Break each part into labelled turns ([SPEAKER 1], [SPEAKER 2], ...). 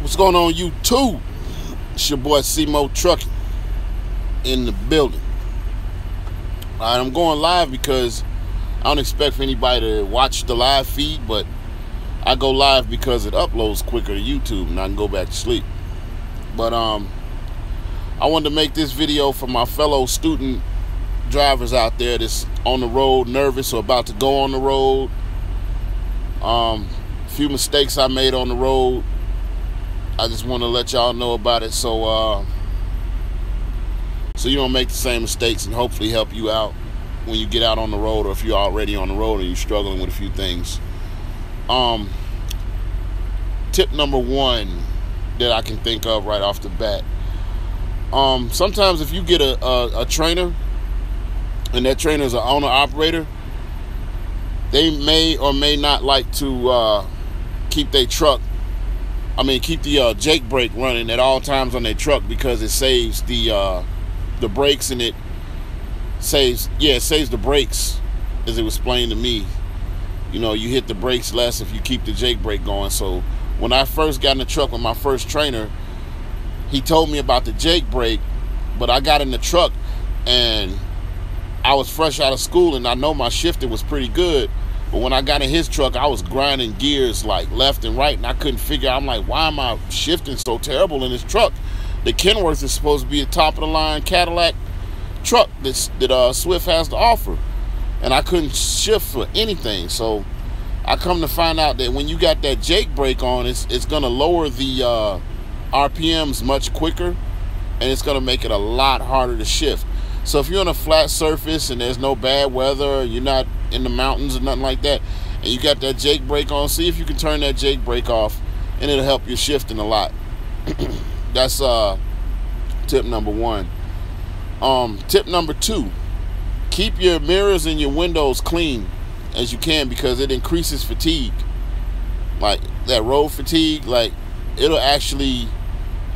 [SPEAKER 1] What's going on, YouTube? It's your boy C-Mo Trucking in the building. Alright, I'm going live because I don't expect for anybody to watch the live feed, but I go live because it uploads quicker to YouTube and I can go back to sleep. But I wanted to make this video for my fellow student drivers out there that's on the road, nervous or about to go on the road. A few mistakes I made on the road. I just want to let y'all know about it so you don't make the same mistakes, and hopefully help you out when you get out on the road, or if you're already on the road and you're struggling with a few things. Tip number one that I can think of right off the bat. Sometimes if you get a trainer, and that trainer is an owner-operator, they may or may not like to keep their truck, keep the Jake brake running at all times on their truck, because it saves the brakes, and it saves the brakes, as it was explained to me. You know, you hit the brakes less if you keep the Jake brake going. So when I first got in the truck with my first trainer, he told me about the Jake brake, but I got in the truck and I was fresh out of school, and I know my shifting was pretty good. But when I got in his truck, I was grinding gears like left and right, and I couldn't figure out. I'm like, why am I shifting so terrible in this truck? The Kenworth is supposed to be a top-of-the-line Cadillac truck that Swift has to offer, and I couldn't shift for anything. So I come to find out that when you got that Jake brake on, it's going to lower the RPMs much quicker, and it's going to make it a lot harder to shift. So if you're on a flat surface and there's no bad weather, you're not in the mountains or nothing like that, and you got that Jake brake on, see if you can turn that Jake brake off, and it'll help your shifting a lot. That's tip number one. Tip number two, keep your mirrors and your windows clean as you can, because it increases fatigue, like that road fatigue. Like, it'll actually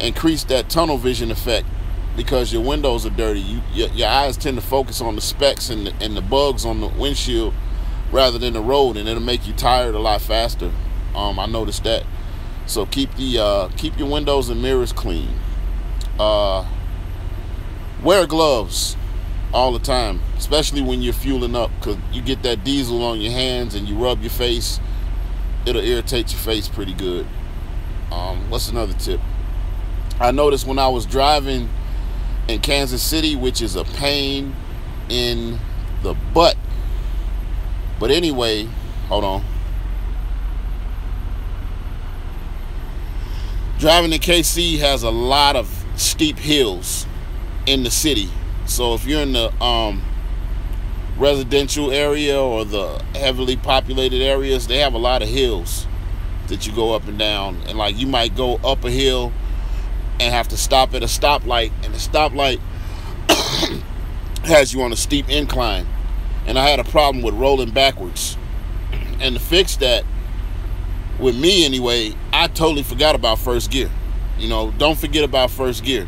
[SPEAKER 1] increase that tunnel vision effect, because your windows are dirty. Your eyes tend to focus on the specks and the bugs on the windshield rather than the road, and it'll make you tired a lot faster. I noticed that. So keep your windows and mirrors clean. Wear gloves all the time, especially when you're fueling up, because you get that diesel on your hands and you rub your face, it'll irritate your face pretty good. What's another tip? I noticed when I was driving in Kansas City, which is a pain in the butt. But anyway, hold on. Driving in KC has a lot of steep hills in the city. So if you're in the residential area or the heavily populated areas, they have a lot of hills that you go up and down. And like, you might go up a hill and have to stop at a stoplight, and the stoplight has you on a steep incline. And I had a problem with rolling backwards. And to fix that, with me anyway, I totally forgot about first gear. You know, don't forget about first gear.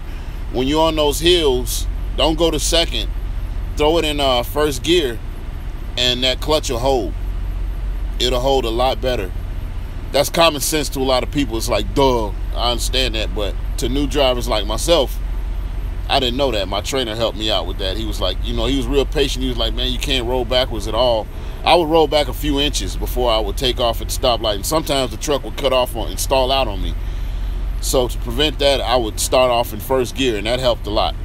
[SPEAKER 1] When you're on those hills, don't go to second. Throw it in first gear, and that clutch will hold. It'll hold a lot better. That's common sense to a lot of people. It's like, duh, I understand that. But to new drivers like myself, I didn't know that. My trainer helped me out with that. He was like, you know, he was real patient. He was like, man, you can't roll backwards at all. I would roll back a few inches before I would take off at the stoplight. And sometimes the truck would cut off and stall out on me. So to prevent that, I would start off in first gear, and that helped a lot.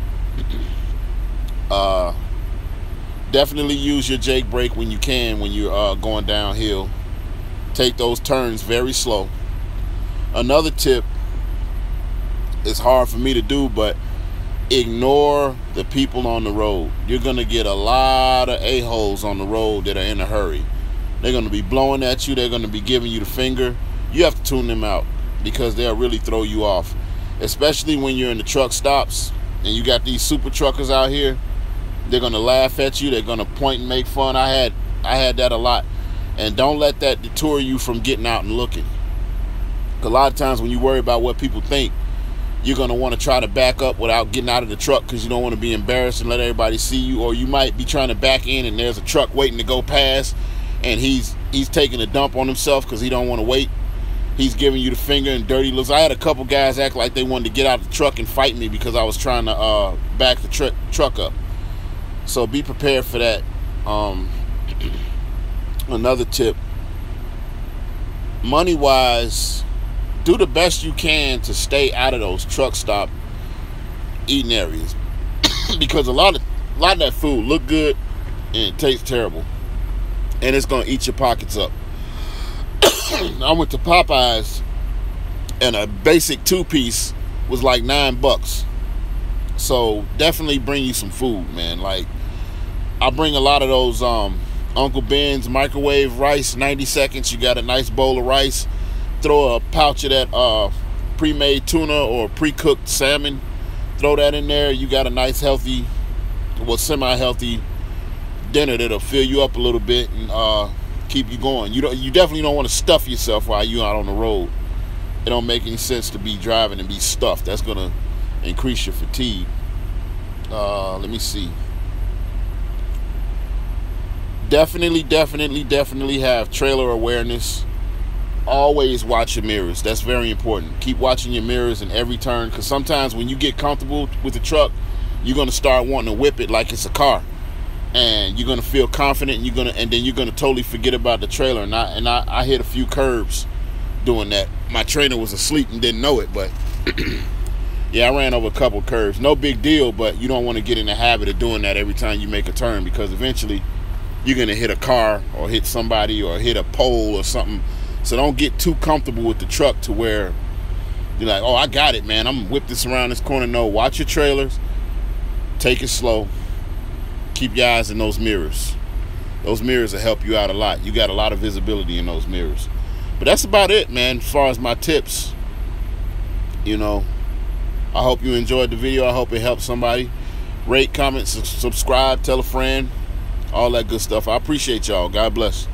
[SPEAKER 1] Definitely use your Jake brake when you can, when you're going downhill. Take those turns very slow. Another tip, it's hard for me to do, but ignore the people on the road. You're gonna get a lot of a-holes on the road that are in a hurry. They're gonna be blowing at you. They're gonna be giving you the finger. You have to tune them out, because they'll really throw you off, especially when you're in the truck stops and you got these super truckers out here. They're gonna laugh at you. They're gonna point and make fun. I had that a lot. And don't let that deter you from getting out and looking. A lot of times when you worry about what people think, you're going to want to try to back up without getting out of the truck, because you don't want to be embarrassed and let everybody see you. Or you might be trying to back in and there's a truck waiting to go past, and he's taking a dump on himself because he don't want to wait. he's giving you the finger and dirty looks. I had a couple guys act like they wanted to get out of the truck and fight me because I was trying to back the truck up. So be prepared for that. Another tip, money wise, do the best you can to stay out of those truck stop eating areas because a lot of that food look good and it tastes terrible, and it's gonna eat your pockets up. I went to Popeyes and a basic 2-piece was like $9. So definitely bring you some food, man. Like, I bring a lot of those Uncle Ben's microwave rice, 90 seconds. You got a nice bowl of rice. Throw a pouch of that pre-made tuna or pre-cooked salmon. Throw that in there. You got a nice healthy, well, semi-healthy dinner that'll fill you up a little bit and keep you going. You definitely don't want to stuff yourself while you're out on the road. It don't make any sense to be driving and be stuffed. That's gonna increase your fatigue. Let me see. Definitely have trailer awareness. Always watch your mirrors. That's very important. Keep watching your mirrors in every turn, because sometimes when you get comfortable with the truck, you're gonna start wanting to whip it like it's a car, and you're gonna feel confident, and then you're gonna totally forget about the trailer. And I hit a few curves doing that. My trainer was asleep and didn't know it, but yeah, I ran over a couple curves. No big deal, but you don't want to get in the habit of doing that every time you make a turn, because eventually you're gonna hit a car or hit somebody or hit a pole or something. So don't get too comfortable with the truck to where you're like, oh, I got it, man, I'm gonna whip this around this corner. No, watch your trailers, take it slow, keep your eyes in those mirrors. Those mirrors will help you out a lot. You got a lot of visibility in those mirrors. But that's about it, man, as far as my tips. You know, I hope you enjoyed the video. I hope it helped somebody. Rate, comment, subscribe, tell a friend, all that good stuff. I appreciate y'all. God bless.